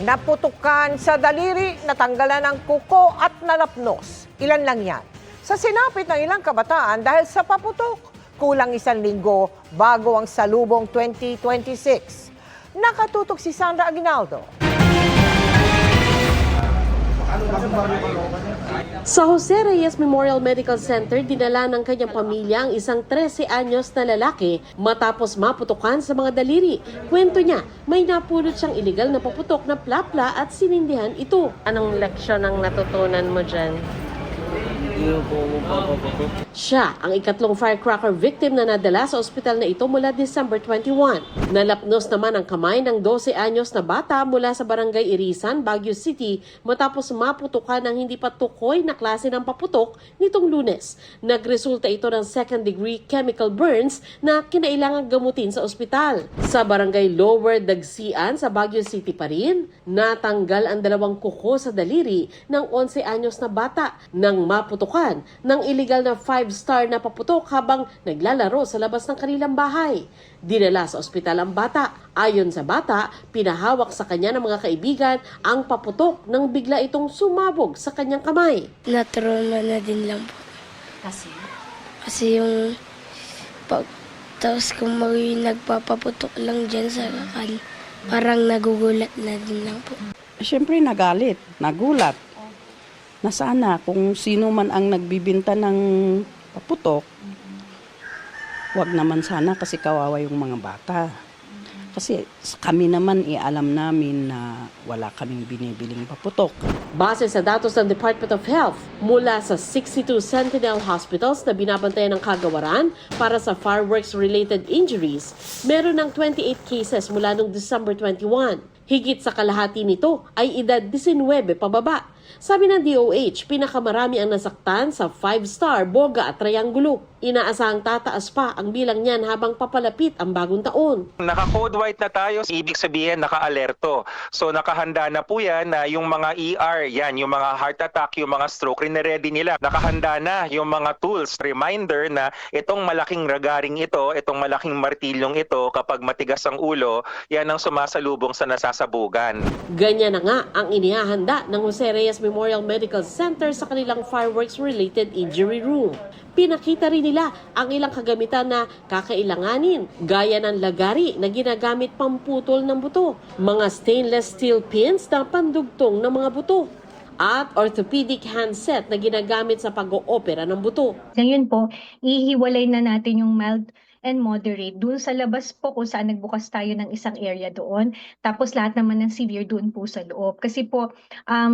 Naputukan sa daliri, natanggalan ng kuko at nalapnos. Ilan lang yan. Sa sinapit ng ilang kabataan dahil sa paputok. Kulang 1 linggo bago ang salubong 2026. Nakatutok si Sandra Aguinaldo. Sa Jose Reyes Memorial Medical Center, dinala ng kanyang pamilya ang isang 13 anyos na lalaki matapos maputukan sa mga daliri. Kwento niya, may napulot siyang iligal na paputok na plapla at sinindihan ito. Anong leksyon ang natutunan mo dyan? Siya ang ikatlong firecracker victim na nadala sa ospital na ito mula December 21. Nalapnos naman ang kamay ng 12 anyos na bata mula sa barangay Irisan, Baguio City matapos maputukan ng hindi pa tukoy na klase ng paputok nitong Lunes. Nagresulta ito ng second-degree chemical burns na kinailangang gamutin sa ospital. Sa barangay Lower Dagsian sa Baguio City pa rin, natanggal ang 2 kuko sa daliri ng 11 anyos na bata nang maputukan ng illegal na 5-star na paputok habang naglalaro sa labas ng kanilang bahay. Dinala sa ospital ang bata. Ayon sa bata, pinahawak sa kanya ng mga kaibigan ang paputok nang bigla itong sumabog sa kanyang kamay. Na-trauma na din lang po. Kasi yung tapos kung nagpapaputok lang dyan sa kakan, parang nagugulat na din lang po. Siyempre nagalit, nagulat. Na sana kung sino man ang nagbibinta ng paputok, wag naman sana kasi kawawa yung mga bata. Kasi kami naman alam namin na wala kaming binibiling paputok. Base sa datos ng Department of Health, mula sa 62 Sentinel hospitals na binabantayan ng kagawaran para sa fireworks-related injuries, meron ng 28 cases mula noong December 21. Higit sa kalahati nito ay edad 19 pababa. Sabi ng DOH, pinakamarami ang nasaktan sa 5-star, boga at triangulo. Inaasahang tataas pa ang bilang niyan habang papalapit ang bagong taon. Naka-code white na tayo, ibig sabihin naka-alerto. So nakahanda na po yan na yung mga ER, yan, yung mga heart attack, yung mga stroke, rin-ready nila. Nakahanda na yung mga tools, reminder na itong malaking ragaring ito, itong malaking martilyong ito, kapag matigas ang ulo, yan ang sumasalubong sa nasasabugan. Ganyan na nga ang inihahanda ng Jose Reyes Memorial Medical Center sa kanilang fireworks-related injury room. Pinakita rin nila ang ilang kagamitan na kakailanganin, gaya ng lagari na ginagamit pamputol ng buto, mga stainless steel pins na pandugtong ng mga buto, at orthopedic handset na ginagamit sa pag-oopera ng buto. Ngayon po, ihiwalay na natin yung mild and moderate doon sa labas po kung saan nagbukas tayo ng isang area doon. Tapos lahat naman ng severe doon po sa loob. Kasi po,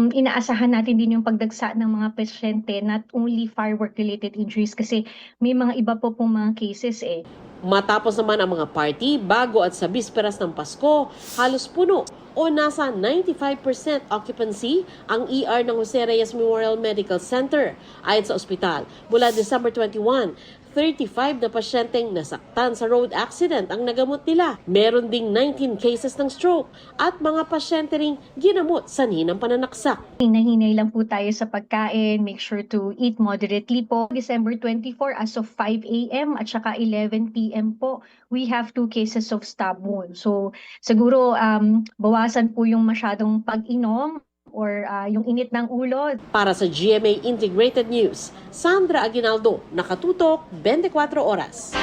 inaasahan natin din yung pagdagsa ng mga pasyente, not only firework-related injuries kasi may mga iba po pong mga cases eh. Matapos naman ang mga party, bago at sa bisperas ng Pasko, halos puno o nasa 95% occupancy ang ER ng Jose Reyes Memorial Medical Center. Ayon sa ospital, mula December 21, 35 na pasyenteng nasaktan sa road accident ang nagamot nila. Meron ding 19 cases ng stroke at mga pasyente ring ginamot sa ng pananaksak. Hinahinay lang po tayo sa pagkain, make sure to eat moderately po. December 24 as of 5 a.m. at saka 11 p.m. po, we have 2 cases of stab wound. So siguro bawasan po yung masyadong pag-inom or yung init ng ulo. Para sa GMA Integrated News, Sandra Aguinaldo, nakatutok 24 oras.